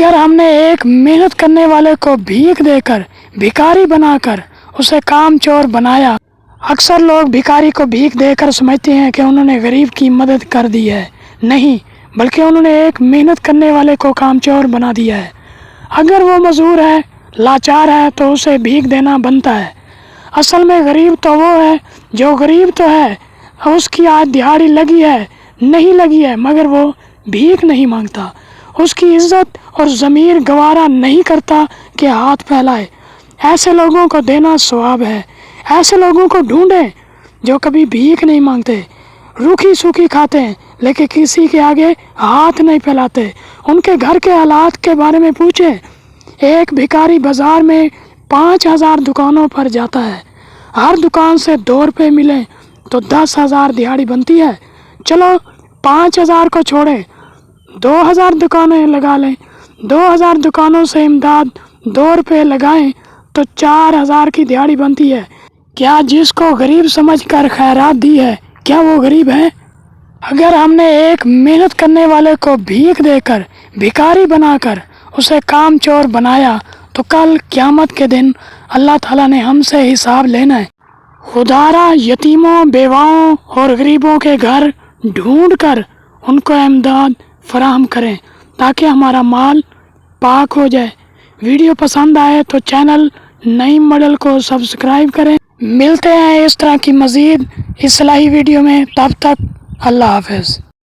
अगर हमने एक मेहनत करने वाले को भीख देकर भिखारी बनाकर उसे कामचोर बनाया। अक्सर लोग भिखारी को भीख देकर समझते हैं कि उन्होंने गरीब की मदद कर दी है, नहीं, बल्कि उन्होंने एक मेहनत करने वाले को कामचोर बना दिया है। अगर वो मजदूर है, लाचार है, तो उसे भीख देना बनता है। असल में गरीब तो वो है जो गरीब तो है, उसकी आज दिहाड़ी लगी है नहीं लगी है, मगर वो भीख नहीं मांगता। उसकी इज्जत और ज़मीर गवारा नहीं करता कि हाथ फैलाए। ऐसे लोगों को देना सवाब है। ऐसे लोगों को ढूंढें जो कभी भीख नहीं मांगते, रूखी सूखी खाते हैं, लेकिन किसी के आगे हाथ नहीं फैलाते। उनके घर के हालात के बारे में पूछें। एक भिखारी बाज़ार में 5000 दुकानों पर जाता है। हर दुकान से 2 रुपये मिले तो 10,000 दिहाड़ी बनती है। चलो 5000 को छोड़े, 2000 दुकानें लगा लें। 2000 दुकानों से इमदाद 2 रुपये लगाएं तो 4000 की दिहाड़ी बनती है। क्या जिसको गरीब समझकर खैरात दी है, क्या वो गरीब है? अगर हमने एक मेहनत करने वाले को भीख देकर भिखारी बनाकर उसे कामचोर बनाया तो कल क़यामत के दिन अल्लाह ताला ने हमसे हिसाब लेना है। खुदारा यतीमों, बेवाओं और गरीबों के घर ढूंढ कर उनको इमदाद फराहम करें ताकि हमारा माल पाक हो जाए। वीडियो पसंद आए तो चैनल नईम मॉडल को सब्सक्राइब करें। मिलते हैं इस तरह की मज़ीद इस्लाही वीडियो में, तब तक अल्लाह हाफ़िज़।